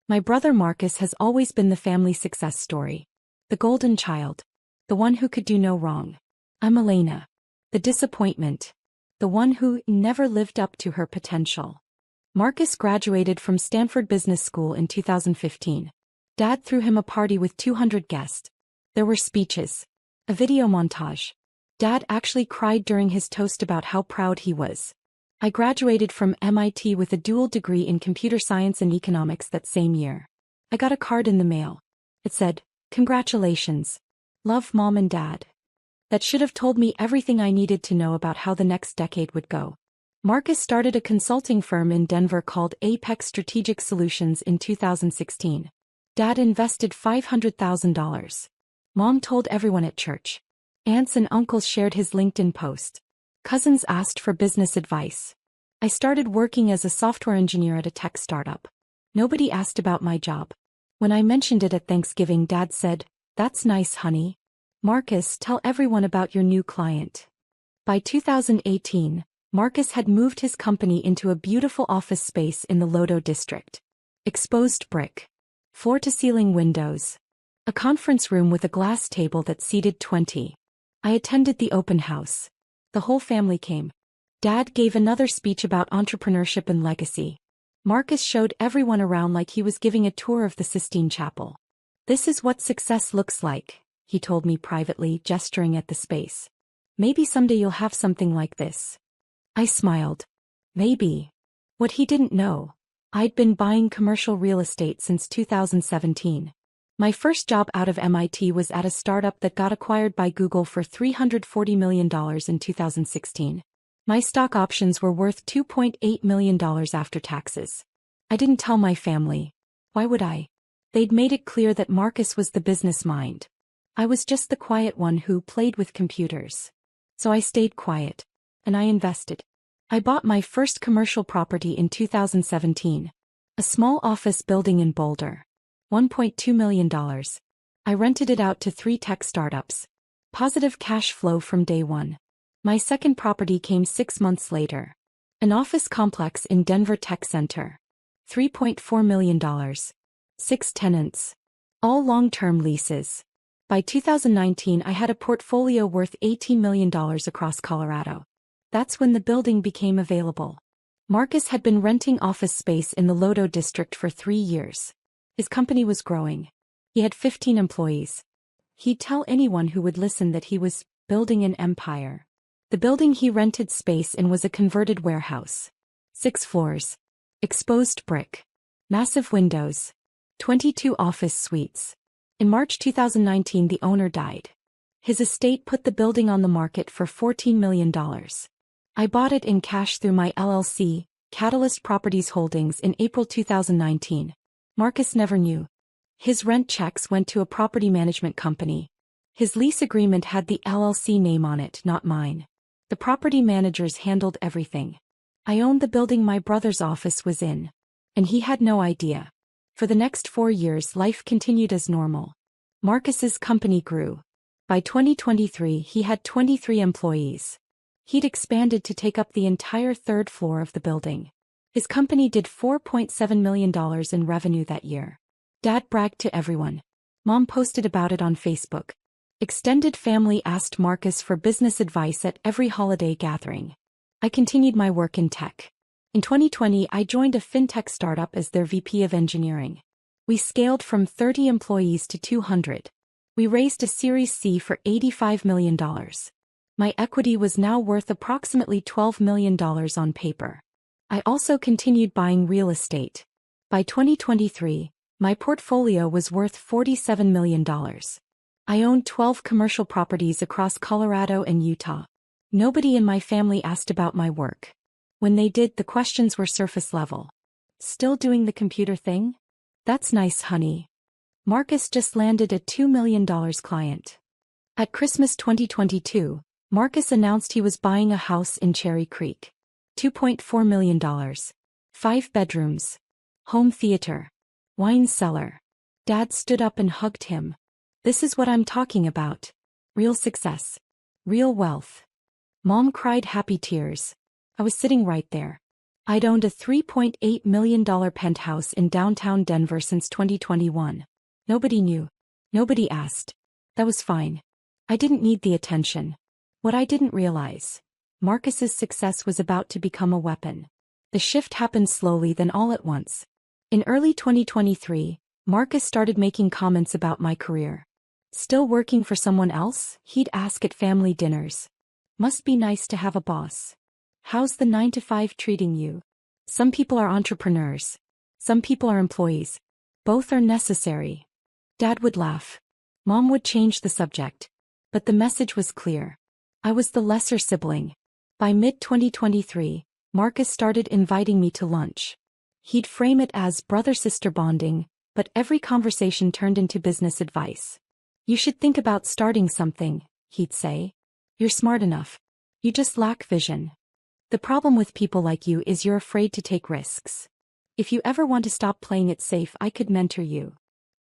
My brother Marcus has always been the family success story. The golden child. The one who could do no wrong. I'm Elena. The disappointment. The one who never lived up to her potential. Marcus graduated from Stanford Business School in 2015. Dad threw him a party with 200 guests. There were speeches. A video montage. Dad actually cried during his toast about how proud he was. I graduated from MIT with a dual degree in computer science and economics that same year. I got a card in the mail. It said, "Congratulations. Love, Mom and Dad." That should have told me everything I needed to know about how the next decade would go. Marcus started a consulting firm in Denver called Apex Strategic Solutions in 2016. Dad invested $500,000. Mom told everyone at church. Aunts and uncles shared his LinkedIn post. Cousins asked for business advice. I started working as a software engineer at a tech startup. Nobody asked about my job. When I mentioned it at Thanksgiving, Dad said, "That's nice, honey. Marcus, tell everyone about your new client." By 2018, Marcus had moved his company into a beautiful office space in the Lodo district. Exposed brick. Floor-to-ceiling windows. A conference room with a glass table that seated 20. I attended the open house. The whole family came. Dad gave another speech about entrepreneurship and legacy. Marcus showed everyone around like he was giving a tour of the Sistine Chapel. "This is what success looks like," he told me privately, gesturing at the space. "Maybe someday you'll have something like this." I smiled. Maybe. What he didn't know, I'd been buying commercial real estate since 2017. My first job out of MIT was at a startup that got acquired by Google for $340 million in 2016. My stock options were worth $2.8 million after taxes. I didn't tell my family. Why would I? They'd made it clear that Marcus was the business mind. I was just the quiet one who played with computers. So I stayed quiet. And I invested. I bought my first commercial property in 2017. A small office building in Boulder. $1.2 million. I rented it out to 3 tech startups. Positive cash flow from day one. My second property came 6 months later. An office complex in Denver Tech Center. $3.4 million. 6 tenants. All long-term leases. By 2019 I had a portfolio worth $18 million across Colorado. That's when the building became available. Marcus had been renting office space in the Lodo district for 3 years. His company was growing. He had 15 employees. He'd tell anyone who would listen that he was building an empire. The building he rented space in was a converted warehouse. 6 floors. Exposed brick. Massive windows. 22 office suites. In March 2019 the owner died. His estate put the building on the market for $14 million. I bought it in cash through my LLC, Catalyst Properties Holdings, in April 2019. Marcus never knew. His rent checks went to a property management company. His lease agreement had the LLC name on it, not mine. The property managers handled everything. I owned the building my brother's office was in. And he had no idea. For the next 4 years life continued as normal. Marcus's company grew. By 2023 he had 23 employees. He'd expanded to take up the entire 3rd floor of the building. His company did $4.7 million in revenue that year. Dad bragged to everyone. Mom posted about it on Facebook. Extended family asked Marcus for business advice at every holiday gathering. I continued my work in tech. In 2020 I joined a fintech startup as their VP of engineering. We scaled from 30 employees to 200. We raised a Series C for $85 million. My equity was now worth approximately $12 million on paper. I also continued buying real estate. By 2023, my portfolio was worth $47 million. I owned 12 commercial properties across Colorado and Utah. Nobody in my family asked about my work. When they did, the questions were surface level. "Still doing the computer thing? That's nice, honey. Marcus just landed a $2 million client." At Christmas 2022, Marcus announced he was buying a house in Cherry Creek. $2.4 million. 5 bedrooms. Home theater. Wine cellar. Dad stood up and hugged him. "This is what I'm talking about. Real success. Real wealth." Mom cried happy tears. I was sitting right there. I'd owned a $3.8 million penthouse in downtown Denver since 2021. Nobody knew. Nobody asked. That was fine. I didn't need the attention. What I didn't realize. Marcus's success was about to become a weapon. The shift happened slowly, then all at once. In early 2023, Marcus started making comments about my career. Still working for someone else? He'd ask at family dinners. Must be nice to have a boss. How's the 9-to-5 treating you? Some people are entrepreneurs. Some people are employees. Both are necessary. Dad would laugh. Mom would change the subject. But the message was clear. I was the lesser sibling. By mid-2023, Marcus started inviting me to lunch. He'd frame it as brother-sister bonding, but every conversation turned into business advice. You should think about starting something, he'd say. You're smart enough. You just lack vision. The problem with people like you is you're afraid to take risks. If you ever want to stop playing it safe, I could mentor you.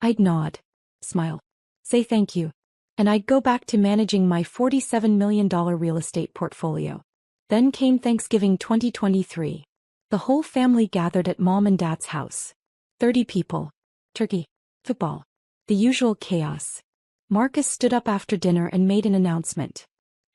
I'd nod, smile, say thank you, and I'd go back to managing my $47 million real estate portfolio. Then came Thanksgiving 2023. The whole family gathered at Mom and Dad's house. 30 people. Turkey. Football. The usual chaos. Marcus stood up after dinner and made an announcement.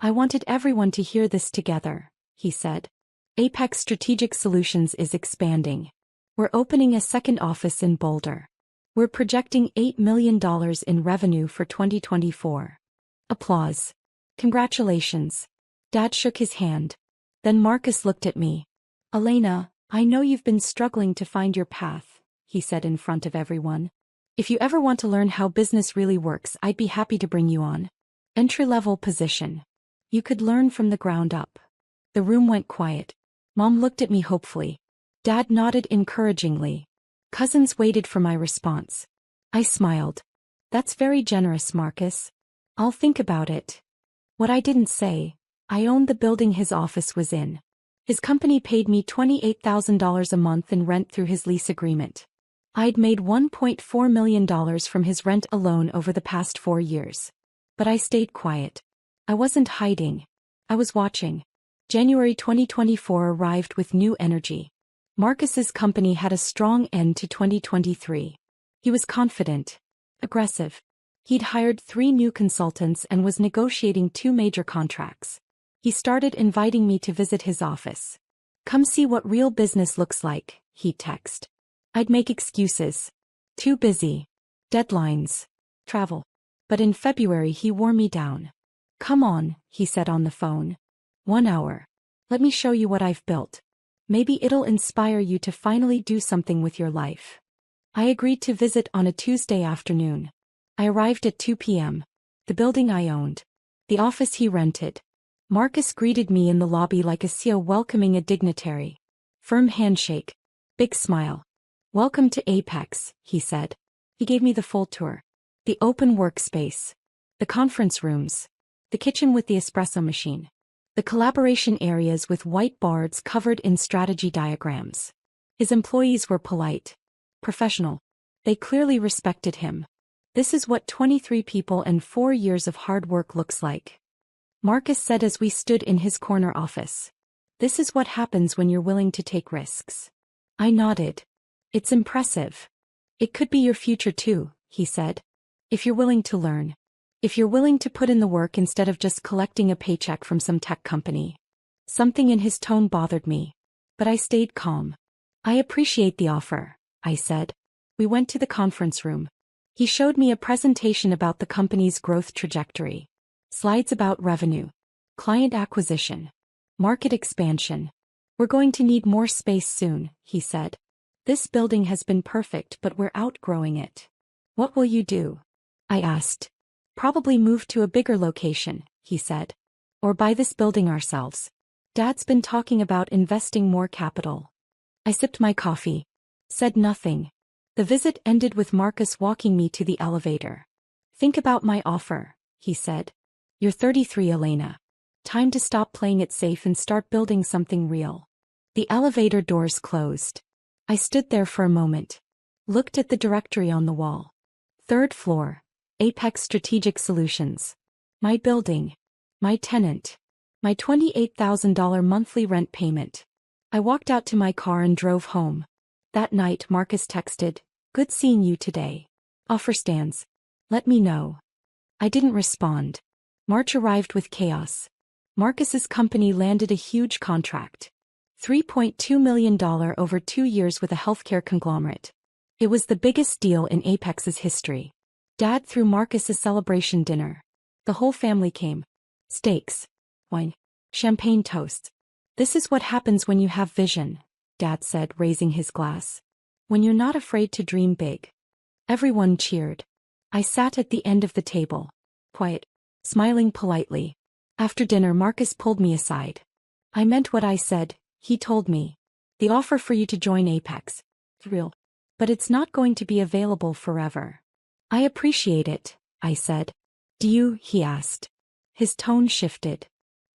I wanted everyone to hear this together, he said. Apex Strategic Solutions is expanding. We're opening a second office in Boulder. We're projecting $8 million in revenue for 2024. Applause. Congratulations. Dad shook his hand. Then Marcus looked at me. Elena, I know you've been struggling to find your path, he said in front of everyone. If you ever want to learn how business really works, I'd be happy to bring you on. Entry-level position. You could learn from the ground up. The room went quiet. Mom looked at me hopefully. Dad nodded encouragingly. Cousins waited for my response. I smiled. That's very generous, Marcus. I'll think about it. What I didn't say, I owned the building his office was in. His company paid me $28,000 a month in rent through his lease agreement. I'd made $1.4 million from his rent alone over the past 4 years. But I stayed quiet. I wasn't hiding. I was watching. January 2024 arrived with new energy. Marcus's company had a strong end to 2023. He was confident. Aggressive. He'd hired 3 new consultants and was negotiating 2 major contracts. He started inviting me to visit his office. Come see what real business looks like, he'd text. I'd make excuses. Too busy. Deadlines. Travel. But in February he wore me down. Come on, he said on the phone. 1 hour. Let me show you what I've built. Maybe it'll inspire you to finally do something with your life. I agreed to visit on a Tuesday afternoon. I arrived at 2 p.m. The building I owned. The office he rented. Marcus greeted me in the lobby like a CEO welcoming a dignitary. Firm handshake. Big smile. Welcome to Apex, he said. He gave me the full tour. The open workspace. The conference rooms. The kitchen with the espresso machine. The collaboration areas with white boards covered in strategy diagrams. His employees were polite. Professional. They clearly respected him. This is what 23 people and 4 years of hard work looks like. Marcus said as we stood in his corner office. This is what happens when you're willing to take risks. I nodded. It's impressive. It could be your future too, he said. If you're willing to learn. If you're willing to put in the work instead of just collecting a paycheck from some tech company. Something in his tone bothered me. But I stayed calm. I appreciate the offer, I said. We went to the conference room. He showed me a presentation about the company's growth trajectory. Slides about revenue. Client acquisition. Market expansion. We're going to need more space soon, he said. This building has been perfect, but we're outgrowing it. What will you do? I asked. Probably move to a bigger location, he said. Or buy this building ourselves. Dad's been talking about investing more capital. I sipped my coffee. Said nothing. The visit ended with Marcus walking me to the elevator. Think about my offer, he said. You're 33, Elena. Time to stop playing it safe and start building something real. The elevator doors closed. I stood there for a moment. Looked at the directory on the wall. 3rd floor. Apex Strategic Solutions. My building. My tenant. My $28,000 monthly rent payment. I walked out to my car and drove home. That night Marcus texted, "Good seeing you today. Offer stands. Let me know." I didn't respond. March arrived with chaos. Marcus's company landed a huge contract. $3.2 million over 2 years with a healthcare conglomerate. It was the biggest deal in Apex's history. Dad threw Marcus a celebration dinner. The whole family came. Steaks, wine, champagne toasts. "This is what happens when you have vision," Dad said, raising his glass. "When you're not afraid to dream big." Everyone cheered. I sat at the end of the table, quiet, smiling politely. After dinner Marcus pulled me aside. "I meant what I said," he told me. "The offer for you to join Apex. It's real. But it's not going to be available forever." "I appreciate it," I said. "Do you?" he asked. His tone shifted.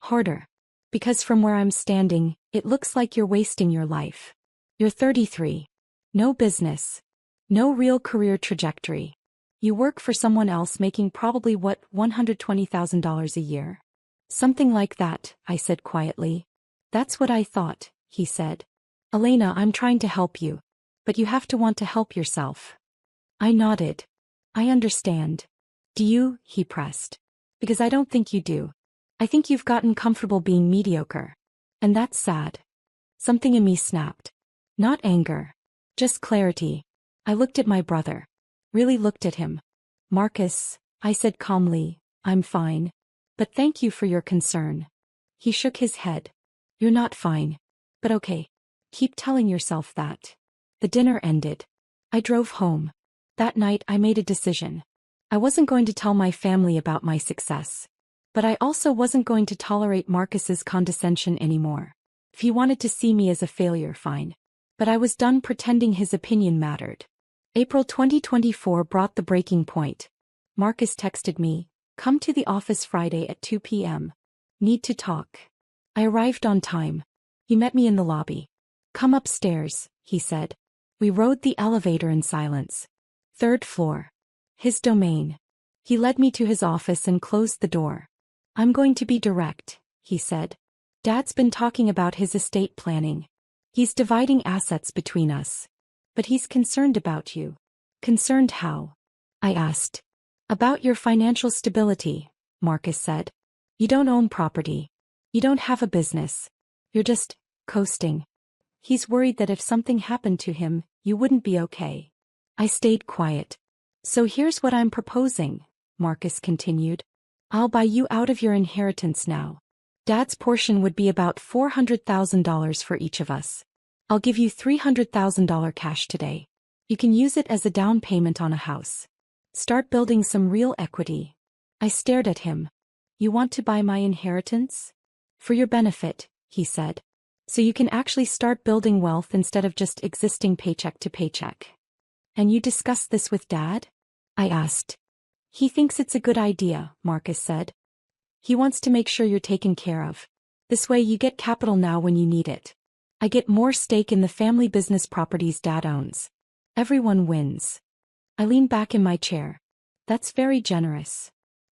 Harder. "Because from where I'm standing, it looks like you're wasting your life. You're 33. No business. No real career trajectory. You work for someone else making probably what, $120,000 a year?" "Something like that," I said quietly. "That's what I thought," he said. "Elena, I'm trying to help you. But you have to want to help yourself." I nodded. "I understand." "Do you?" he pressed. "Because I don't think you do. I think you've gotten comfortable being mediocre. And that's sad." Something in me snapped. Not anger. Just clarity. I looked at my brother. Really looked at him. "Marcus," I said calmly, "I'm fine. But thank you for your concern." He shook his head. "You're not fine. But okay. Keep telling yourself that." The dinner ended. I drove home. That night I made a decision. I wasn't going to tell my family about my success. But I also wasn't going to tolerate Marcus's condescension anymore. If he wanted to see me as a failure, fine. But I was done pretending his opinion mattered. April 2024 brought the breaking point. Marcus texted me, "Come to the office Friday at 2 p.m. Need to talk." I arrived on time. He met me in the lobby. "Come upstairs," he said. We rode the elevator in silence. 3rd floor. His domain. He led me to his office and closed the door. "I'm going to be direct," he said. "Dad's been talking about his estate planning. He's dividing assets between us. But he's concerned about you." "Concerned how?" I asked. "About your financial stability," Marcus said. "You don't own property. You don't have a business. You're just coasting. He's worried that if something happened to him, you wouldn't be okay." I stayed quiet. "So here's what I'm proposing," Marcus continued. "I'll buy you out of your inheritance now. Dad's portion would be about $400,000 for each of us. I'll give you $300,000 cash today. You can use it as a down payment on a house. Start building some real equity." I stared at him. "You want to buy my inheritance?" "For your benefit," he said. "So you can actually start building wealth instead of just existing paycheck to paycheck." "And you discussed this with Dad?" I asked. "He thinks it's a good idea," Marcus said. "He wants to make sure you're taken care of. This way you get capital now when you need it. I get more stake in the family business properties Dad owns. Everyone wins." I leaned back in my chair. "That's very generous."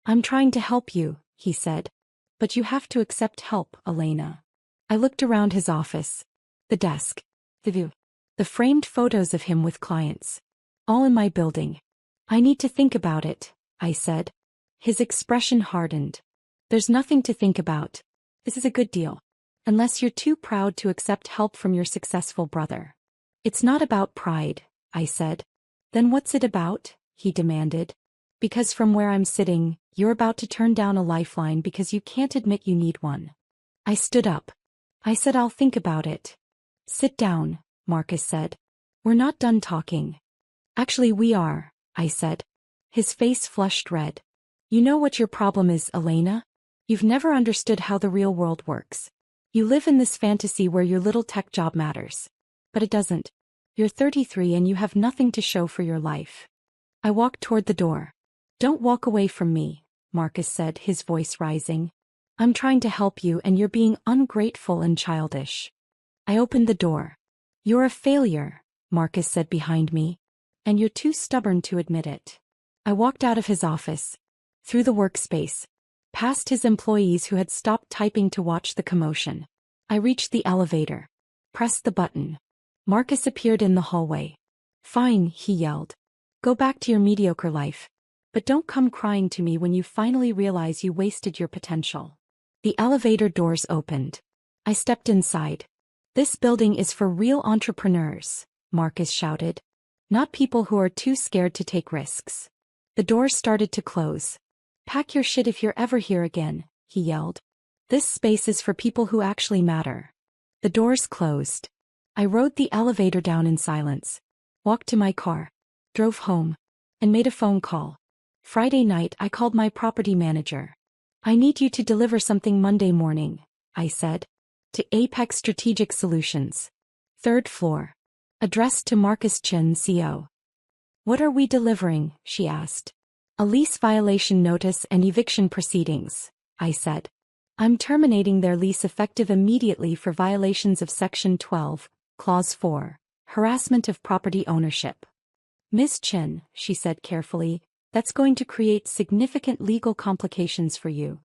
"I'm trying to help you," he said. "But you have to accept help, Elena." I looked around his office. The desk. The view. The framed photos of him with clients. All in my building. "I need to think about it," I said. His expression hardened. "There's nothing to think about. This is a good deal. Unless you're too proud to accept help from your successful brother." "It's not about pride," I said. "Then what's it about?" he demanded. "Because from where I'm sitting, you're about to turn down a lifeline because you can't admit you need one." I stood up. I said, "I'll think about it." "Sit down," Marcus said. "We're not done talking." "Actually we are," I said. His face flushed red. "You know what your problem is, Elena? You've never understood how the real world works. You live in this fantasy where your little tech job matters. But it doesn't. You're 33 and you have nothing to show for your life." I walked toward the door. "Don't walk away from me," Marcus said, his voice rising. "I'm trying to help you and you're being ungrateful and childish." I opened the door. "You're a failure," Marcus said behind me. "And you're too stubborn to admit it." I walked out of his office. Through the workspace. Past his employees who had stopped typing to watch the commotion. I reached the elevator. Press the button. Marcus appeared in the hallway. Fine, he yelled. Go back to your mediocre life. But don't come crying to me when you finally realize you wasted your potential. The elevator doors opened. I stepped inside. This building is for real entrepreneurs, Marcus shouted. Not people who are too scared to take risks. The doors started to close. Pack your shit if you're ever here again, he yelled. This space is for people who actually matter. The doors closed. I rode the elevator down in silence, walked to my car, drove home, and made a phone call. Friday night I called my property manager. I need you to deliver something Monday morning, I said. To Apex Strategic Solutions. 3rd floor. Addressed to Marcus Chen, CO. What are we delivering? She asked. A lease violation notice and eviction proceedings, I said. I'm terminating their lease effective immediately for violations of Section 12, Clause 4, harassment of property ownership. Ms. Chen, she said carefully, that's going to create significant legal complications for you.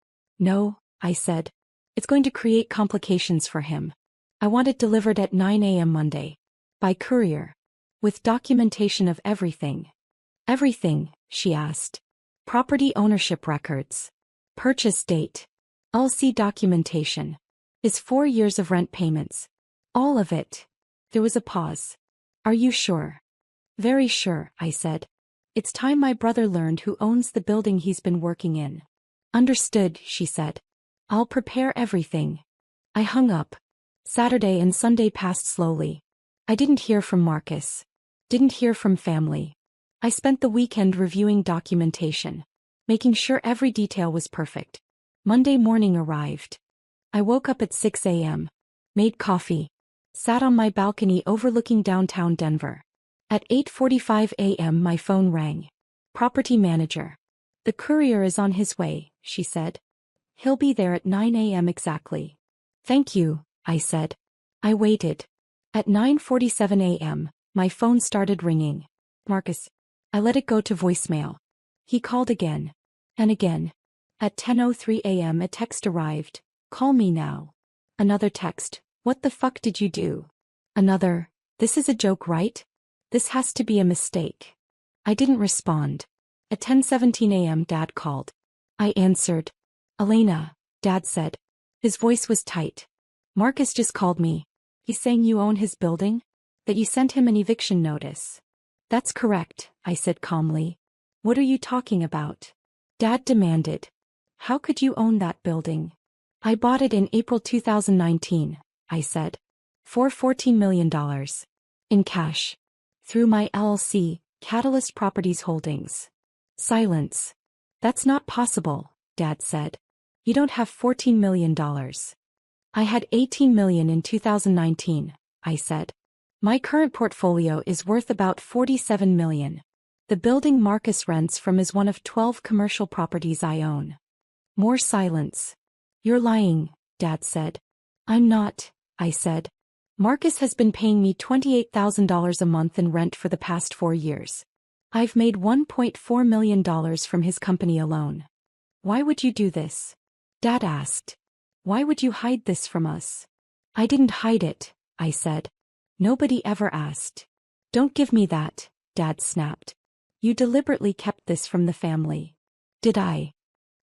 No, I said. It's going to create complications for him. I want it delivered at 9 a.m. Monday. By courier. With documentation of everything. Everything, she asked. Property ownership records. Purchase date. LC documentation. Is 4 years of rent payments. All of it. There was a pause. Are you sure? Very sure, I said. It's time my brother learned who owns the building he's been working in. Understood, she said. I'll prepare everything. I hung up. Saturday and Sunday passed slowly. I didn't hear from Marcus. Didn't hear from family. I spent the weekend reviewing documentation, making sure every detail was perfect. Monday morning arrived. I woke up at 6 a.m., made coffee, sat on my balcony overlooking downtown Denver. At 8:45 a.m. my phone rang. Property manager. The courier is on his way, she said. He'll be there at 9 a.m. exactly. Thank you, I said. I waited. At 9:47 a.m., my phone started ringing. Marcus. I let it go to voicemail. He called again. And again. At 10:03 a.m. a text arrived. Call me now. Another text. What the fuck did you do? Another. This is a joke, right? This has to be a mistake. I didn't respond. At 10:17 a.m. Dad called. I answered. Elena, Dad said. His voice was tight. Marcus just called me. He's saying you own his building? That you sent him an eviction notice. That's correct, I said calmly. What are you talking about? Dad demanded. How could you own that building? I bought it in April 2019, I said. For $14 million. In cash. Through my LLC, Catalyst Properties Holdings. Silence. That's not possible, Dad said. You don't have $14 million. I had $18 million in 2019, I said. My current portfolio is worth about $47 million. The building Marcus rents from is one of 12 commercial properties I own. More silence. You're lying, Dad said. I'm not, I said. Marcus has been paying me $28,000 a month in rent for the past 4 years. I've made $1.4 million from his company alone. Why would you do this? Dad asked. Why would you hide this from us? I didn't hide it, I said. Nobody ever asked. Don't give me that, Dad snapped. You deliberately kept this from the family. Did I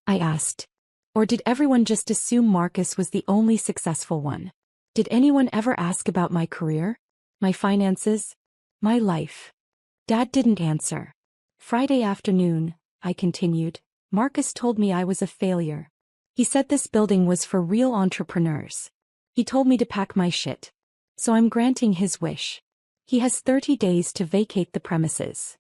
asked. Or did everyone just assume Marcus was the only successful one? Did anyone ever ask about my career? My finances? My life? Dad didn't answer. Friday afternoon, I continued, Marcus told me I was a failure. He said this building was for real entrepreneurs. He told me to pack my shit. So I'm granting his wish. He has 30 days to vacate the premises.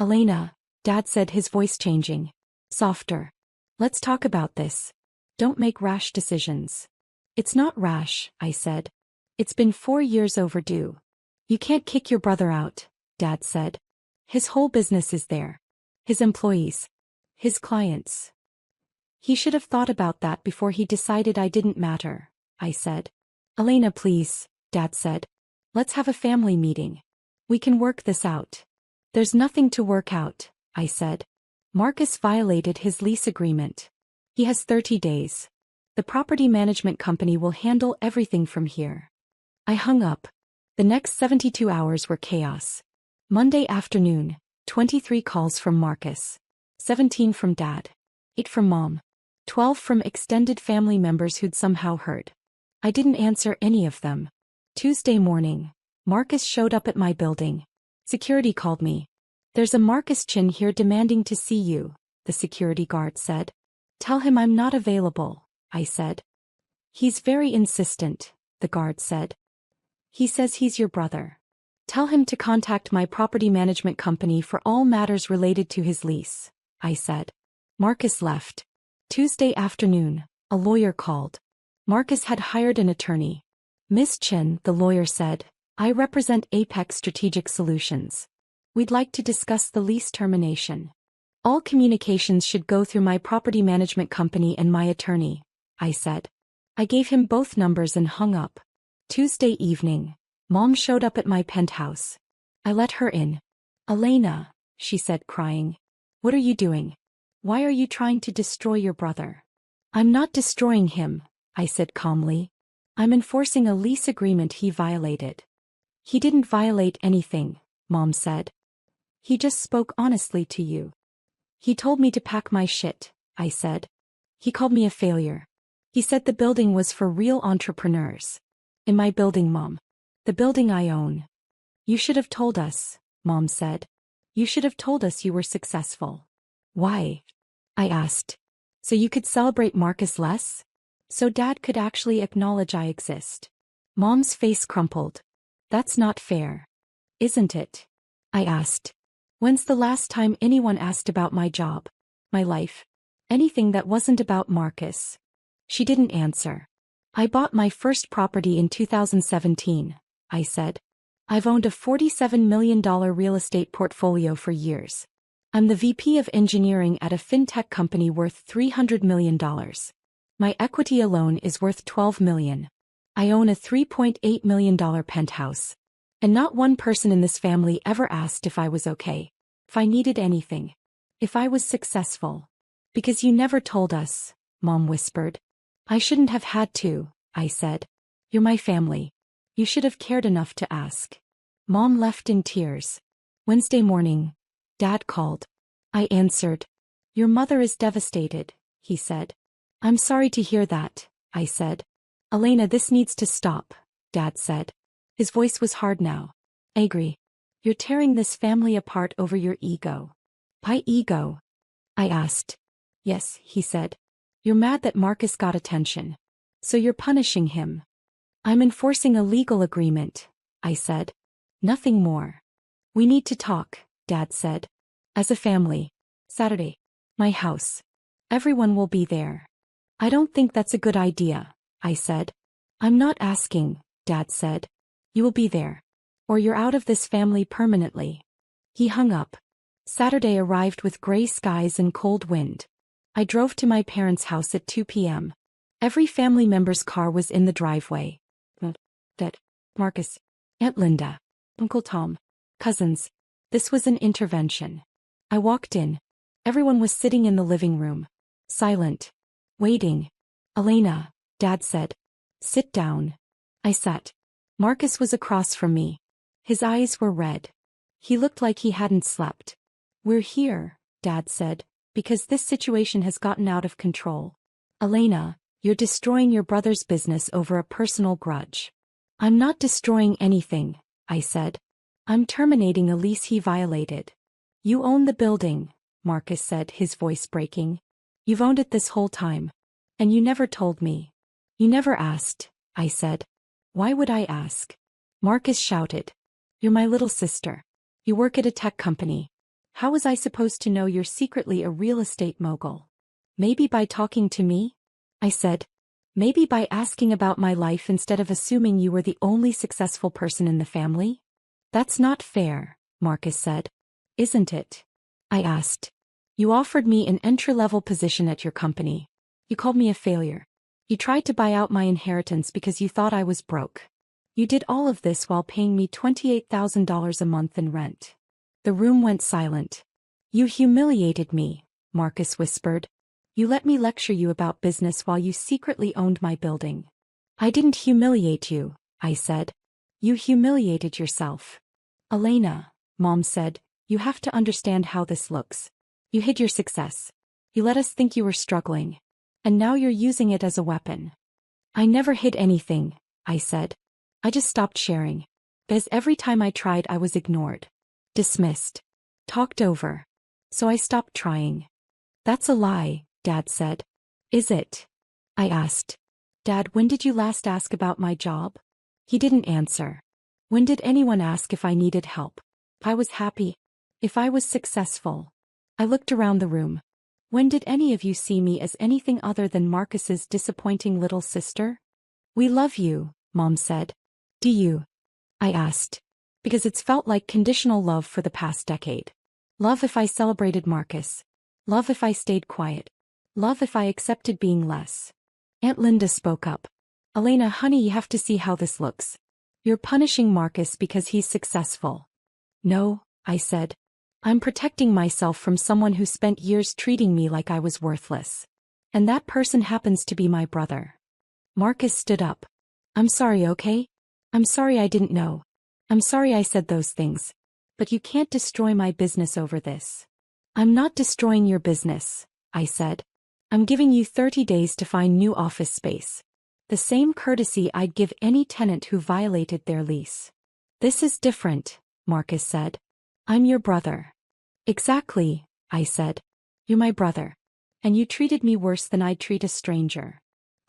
Elena, Dad said, his voice changing. Softer. Let's talk about this. Don't make rash decisions. It's not rash, I said. It's been 4 years overdue. You can't kick your brother out, Dad said. His whole business is there. His employees. His clients. He should have thought about that before he decided I didn't matter, I said. Elena, please, Dad said. Let's have a family meeting. We can work this out. There's nothing to work out, I said. Marcus violated his lease agreement. He has 30 days. The property management company will handle everything from here. I hung up. The next 72 hours were chaos. Monday afternoon, 23 calls from Marcus. 17 from Dad. 8 from Mom. 12 from extended family members who'd somehow heard. I didn't answer any of them. Tuesday morning, Marcus showed up at my building. Security called me. "There's a Marcus Chin here demanding to see you," the security guard said. "Tell him I'm not available," I said. "He's very insistent," the guard said. "He says he's your brother. Tell him to contact my property management company for all matters related to his lease," I said. Marcus left. Tuesday afternoon, a lawyer called. Marcus had hired an attorney. "Miss Chin," the lawyer said, "I represent Apex Strategic Solutions. We'd like to discuss the lease termination. All communications should go through my property management company and my attorney," I said. I gave him both numbers and hung up. Tuesday evening, Mom showed up at my penthouse. I let her in. "Elena," she said, crying. "What are you doing? Why are you trying to destroy your brother?" "I'm not destroying him," I said calmly. "I'm enforcing a lease agreement he violated." "He didn't violate anything," Mom said. "He just spoke honestly to you." "He told me to pack my shit," I said. "He called me a failure. He said the building was for real entrepreneurs." "In my building, Mom. The building I own." "You should have told us," Mom said. "You should have told us you were successful." "Why?" I asked. "So you could celebrate Marcus less? So Dad could actually acknowledge I exist." Mom's face crumpled. "That's not fair. Isn't it?" I asked. "When's the last time anyone asked about my job, my life, anything that wasn't about Marcus?" She didn't answer. "I bought my first property in 2017, I said. "I've owned a $47 million real estate portfolio for years. I'm the VP of engineering at a fintech company worth $300 million. My equity alone is worth $12 million. I own a $3.8 million penthouse. And not one person in this family ever asked if I was okay, if I needed anything, if I was successful. Because you never told us," Mom whispered. "I shouldn't have had to," I said. "You're my family. You should have cared enough to ask." Mom left in tears. Wednesday morning, Dad called. I answered. "Your mother is devastated," he said. "I'm sorry to hear that," I said. "Elena, this needs to stop," Dad said. His voice was hard now. "I agree. You're tearing this family apart over your ego." "My ego?" I asked. "Yes," he said. "You're mad that Marcus got attention. So you're punishing him." "I'm enforcing a legal agreement," I said. "Nothing more." "We need to talk," Dad said. "As a family. Saturday. My house. Everyone will be there." "I don't think that's a good idea," I said. "I'm not asking," Dad said. "You will be there. Or you're out of this family permanently." He hung up. Saturday arrived with gray skies and cold wind. I drove to my parents' house at 2 p.m. Every family member's car was in the driveway. Dad, Marcus, Aunt Linda, Uncle Tom, cousins. This was an intervention. I walked in. Everyone was sitting in the living room. Silent. Waiting. "Elena," Dad said. "Sit down." I sat. Marcus was across from me. His eyes were red. He looked like he hadn't slept. "We're here," Dad said, "because this situation has gotten out of control. Elena, you're destroying your brother's business over a personal grudge." "I'm not destroying anything," I said. "I'm terminating a lease he violated." "You own the building," Marcus said, his voice breaking. "You've owned it this whole time. And you never told me." "You never asked," I said. "Why would I ask?" Marcus shouted. "You're my little sister. You work at a tech company. How was I supposed to know you're secretly a real estate mogul?" "Maybe by talking to me?" I said. "Maybe by asking about my life instead of assuming you were the only successful person in the family?" "That's not fair," Marcus said. "Isn't it?" I asked. "You offered me an entry-level position at your company. You called me a failure. You tried to buy out my inheritance because you thought I was broke. You did all of this while paying me $28,000 a month in rent." The room went silent. "You humiliated me," Marcus whispered. "You let me lecture you about business while you secretly owned my building." "I didn't humiliate you," I said. You humiliated yourself. Elena, Mom said, you have to understand how this looks. You hid your success. You let us think you were struggling. And now you're using it as a weapon. I never hid anything, I said. I just stopped sharing. Because every time I tried I was ignored. Dismissed. Talked over. So I stopped trying. That's a lie, Dad said. Is it? I asked. Dad, when did you last ask about my job? He didn't answer. When did anyone ask if I needed help? If I was happy? If I was successful? I looked around the room. When did any of you see me as anything other than Marcus's disappointing little sister? We love you, Mom said. Do you? I asked. Because it's felt like conditional love for the past decade. Love if I celebrated Marcus. Love if I stayed quiet. Love if I accepted being less. Aunt Linda spoke up. Elena, honey, you have to see how this looks. You're punishing Marcus because he's successful. No, I said. I'm protecting myself from someone who spent years treating me like I was worthless. And that person happens to be my brother. Marcus stood up. I'm sorry, okay? I'm sorry I didn't know. I'm sorry I said those things. But you can't destroy my business over this. I'm not destroying your business, I said. I'm giving you 30 days to find new office space. The same courtesy I'd give any tenant who violated their lease. This is different, Marcus said. I'm your brother. Exactly, I said. You're my brother. And you treated me worse than I'd treat a stranger.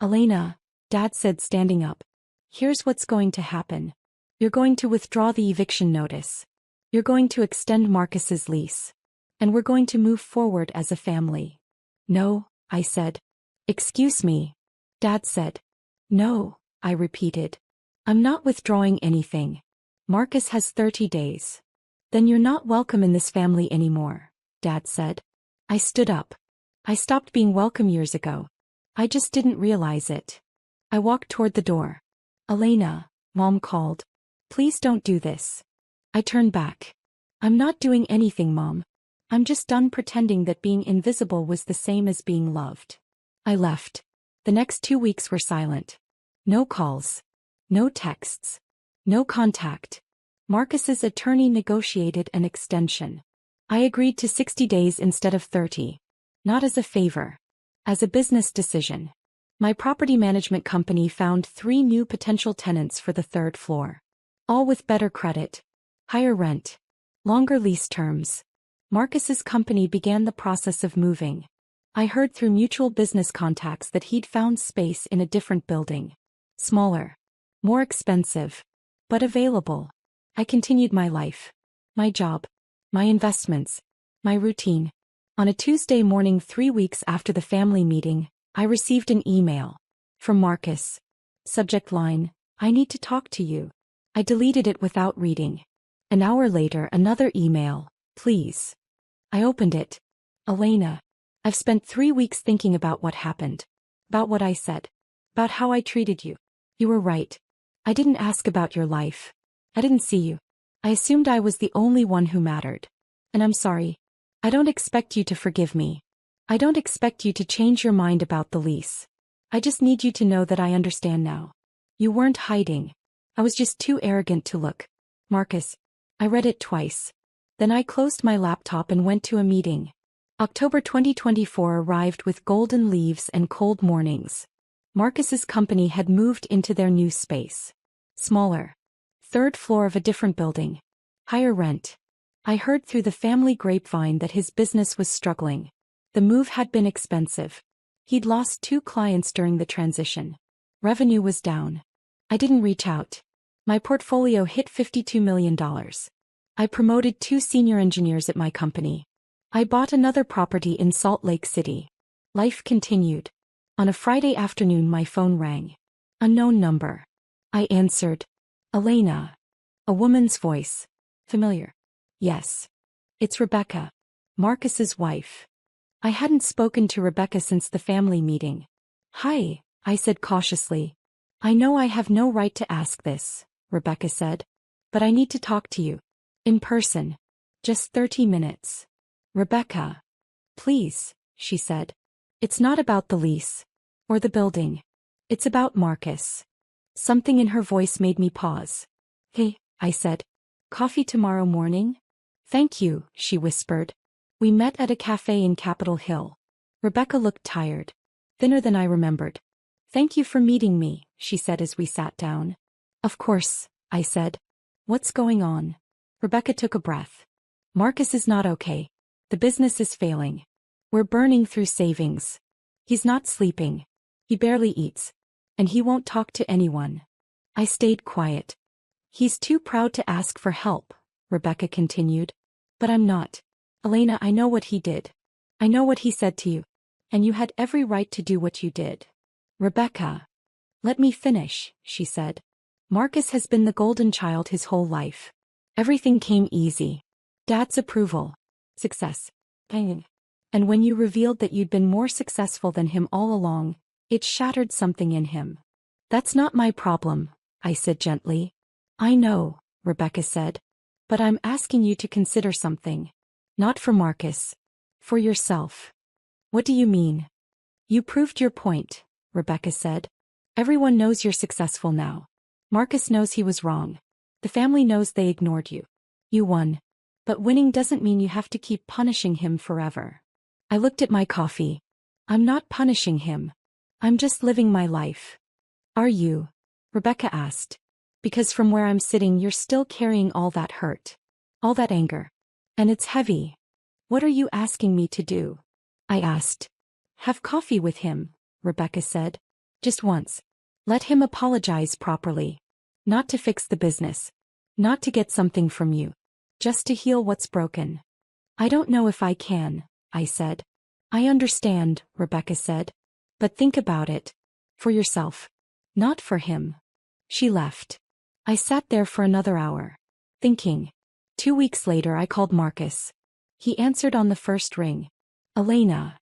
Elena, Dad said, standing up. Here's what's going to happen. You're going to withdraw the eviction notice. You're going to extend Marcus's lease. And we're going to move forward as a family. No, I said. Excuse me. Dad said. No, I repeated. I'm not withdrawing anything. Marcus has 30 days. Then you're not welcome in this family anymore, Dad said. I stood up. I stopped being welcome years ago. I just didn't realize it. I walked toward the door. Elena, Mom called. Please don't do this. I turned back. I'm not doing anything, Mom. I'm just done pretending that being invisible was the same as being loved. I left. The next 2 weeks were silent. No calls. No texts. No contact. Marcus's attorney negotiated an extension. I agreed to 60 days instead of 30. Not as a favor. As a business decision. My property management company found 3 new potential tenants for the 3rd floor. All with better credit. Higher rent. Longer lease terms. Marcus's company began the process of moving. I heard through mutual business contacts that he'd found space in a different building. Smaller. More expensive. But available. I continued my life. My job. My investments. My routine. On a Tuesday morning 3 weeks after the family meeting, I received an email. From Marcus. Subject line, I need to talk to you. I deleted it without reading. An hour later, another email, please. I opened it. Elena. I've spent 3 weeks thinking about what happened. About what I said. About how I treated you. You were right. I didn't ask about your life. I didn't see you. I assumed I was the only one who mattered. And I'm sorry. I don't expect you to forgive me. I don't expect you to change your mind about the lease. I just need you to know that I understand now. You weren't hiding. I was just too arrogant to look. Marcus. I read it twice. Then I closed my laptop and went to a meeting. October 2024 arrived with golden leaves and cold mornings. Marcus's company had moved into their new space. Smaller. 3rd floor of a different building. Higher rent. I heard through the family grapevine that his business was struggling. The move had been expensive. He'd lost 2 clients during the transition. Revenue was down. I didn't reach out. My portfolio hit $52 million. I promoted 2 senior engineers at my company. I bought another property in Salt Lake City. Life continued. On a Friday afternoon my phone rang. Unknown number. I answered. Elena. A woman's voice. Familiar. Yes. It's Rebecca. Marcus's wife. I hadn't spoken to Rebecca since the family meeting. Hi, I said cautiously. I know I have no right to ask this, Rebecca said. But I need to talk to you. In person. Just 30 minutes. Rebecca. Please, she said. It's not about the lease. Or the building. It's about Marcus. Something in her voice made me pause. Hey, I said. Coffee tomorrow morning? Thank you, she whispered. We met at a cafe in Capitol Hill. Rebecca looked tired. Thinner than I remembered. Thank you for meeting me, she said as we sat down. Of course, I said. What's going on? Rebecca took a breath. Marcus is not okay. The business is failing. We're burning through savings. He's not sleeping. He barely eats. And he won't talk to anyone. I stayed quiet. He's too proud to ask for help, Rebecca continued. But I'm not. Elena, I know what he did. I know what he said to you. And you had every right to do what you did. Rebecca. Let me finish, she said. Marcus has been the golden child his whole life. Everything came easy. Dad's approval. Success. Pain. And when you revealed that you'd been more successful than him all along, it shattered something in him. That's not my problem, I said gently. I know, Rebecca said. But I'm asking you to consider something. Not for Marcus. For yourself. What do you mean? You proved your point, Rebecca said. Everyone knows you're successful now. Marcus knows he was wrong. The family knows they ignored you. You won. But winning doesn't mean you have to keep punishing him forever. I looked at my coffee. I'm not punishing him. I'm just living my life. Are you? Rebecca asked. Because from where I'm sitting you're still carrying all that hurt. All that anger. And it's heavy. What are you asking me to do? I asked. Have coffee with him, Rebecca said. Just once. Let him apologize properly. Not to fix the business. Not to get something from you. Just to heal what's broken. I don't know if I can, I said. I understand, Rebecca said. But think about it. For yourself. Not for him. She left. I sat there for another hour. Thinking. 2 weeks later I called Marcus. He answered on the first ring. Elena.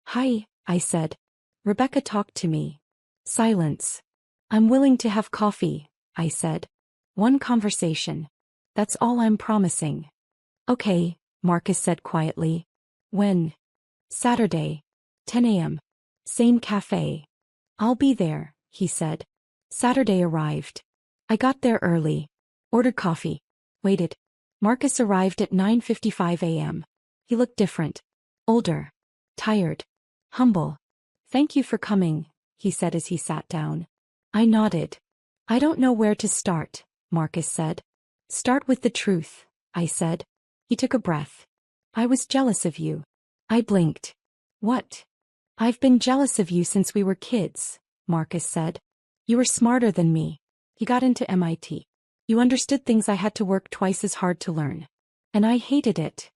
Hi, I said. Rebecca talked to me. Silence. I'm willing to have coffee, I said. One conversation. That's all I'm promising. Okay, Marcus said quietly. When? Saturday. 10 a.m. Same cafe. I'll be there, he said. Saturday arrived. I got there early. Ordered coffee. Waited. Marcus arrived at 9:55 a.m. He looked different. Older. Tired. Humble. Thank you for coming, he said as he sat down. I nodded. I don't know where to start, Marcus said. Start with the truth, I said. He took a breath. I was jealous of you. I blinked. What? I've been jealous of you since we were kids, Marcus said. You were smarter than me. You got into MIT. You understood things I had to work twice as hard to learn. And I hated it.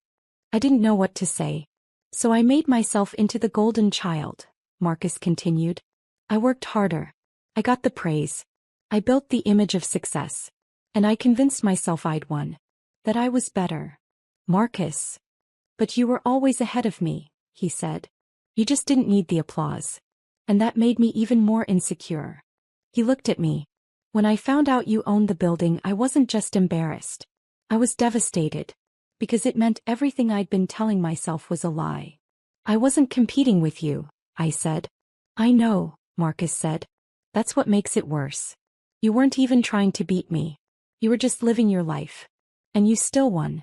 I didn't know what to say. So I made myself into the golden child, Marcus continued. I worked harder. I got the praise. I built the image of success. And I convinced myself I'd won. That I was better. Marcus. But you were always ahead of me, he said. You just didn't need the applause. And that made me even more insecure. He looked at me. When I found out you owned the building, I wasn't just embarrassed. I was devastated. Because it meant everything I'd been telling myself was a lie. I wasn't competing with you, I said. I know, Marcus said. That's what makes it worse. You weren't even trying to beat me. You were just living your life. And you still won.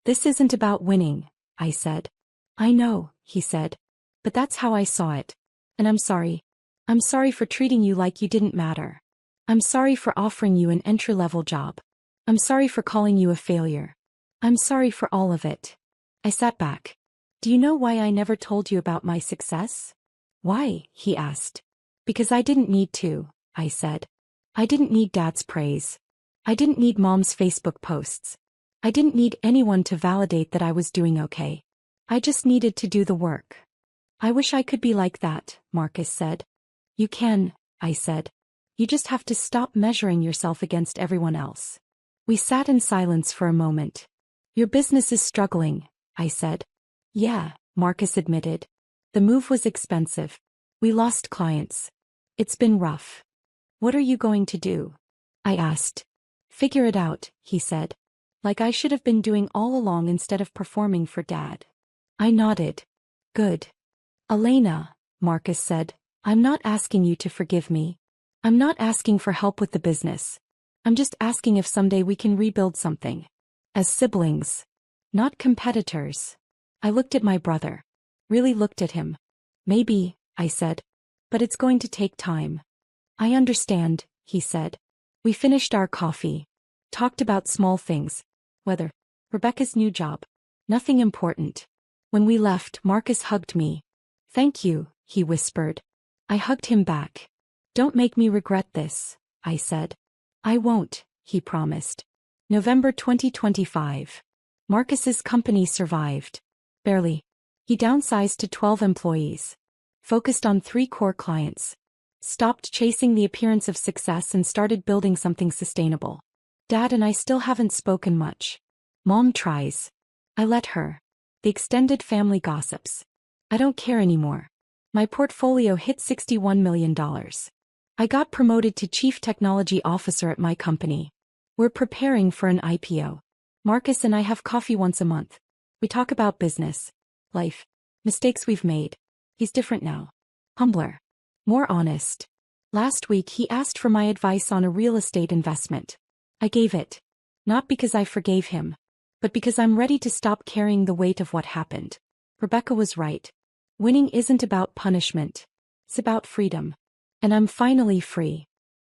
This isn't about winning, I said. I know, he said. But that's how I saw it. And I'm sorry. I'm sorry for treating you like you didn't matter. I'm sorry for offering you an entry-level job. I'm sorry for calling you a failure. I'm sorry for all of it. I sat back. Do you know why I never told you about my success? Why? He asked. Because I didn't need to, I said. I didn't need Dad's praise. I didn't need Mom's Facebook posts. I didn't need anyone to validate that I was doing okay. I just needed to do the work. I wish I could be like that, Marcus said. You can, I said. You just have to stop measuring yourself against everyone else. We sat in silence for a moment. Your business is struggling, I said. Yeah, Marcus admitted. The move was expensive. We lost clients. It's been rough. What are you going to do? I asked. Figure it out, he said. Like I should have been doing all along instead of performing for Dad. I nodded. Good. Elena, Marcus said, I'm not asking you to forgive me. I'm not asking for help with the business. I'm just asking if someday we can rebuild something. As siblings. Not competitors. I looked at my brother. Really looked at him. Maybe, I said. But it's going to take time. I understand, he said. We finished our coffee. Talked about small things. Weather. Rebecca's new job. Nothing important. When we left, Marcus hugged me. Thank you, he whispered. I hugged him back. Don't make me regret this, I said. I won't, he promised. November 2025. Marcus's company survived. Barely. He downsized to 12 employees. Focused on 3 core clients. Stopped chasing the appearance of success and started building something sustainable. Dad and I still haven't spoken much. Mom tries. I let her. The extended family gossips. I don't care anymore. My portfolio hit $61 million. I got promoted to Chief Technology Officer at my company. We're preparing for an IPO. Marcus and I have coffee once a month. We talk about business, life, mistakes we've made. He's different now. Humbler. More honest. Last week he asked for my advice on a real estate investment. I gave it. Not because I forgave him, but because I'm ready to stop carrying the weight of what happened. Rebecca was right. Winning isn't about punishment. It's about freedom. And I'm finally free.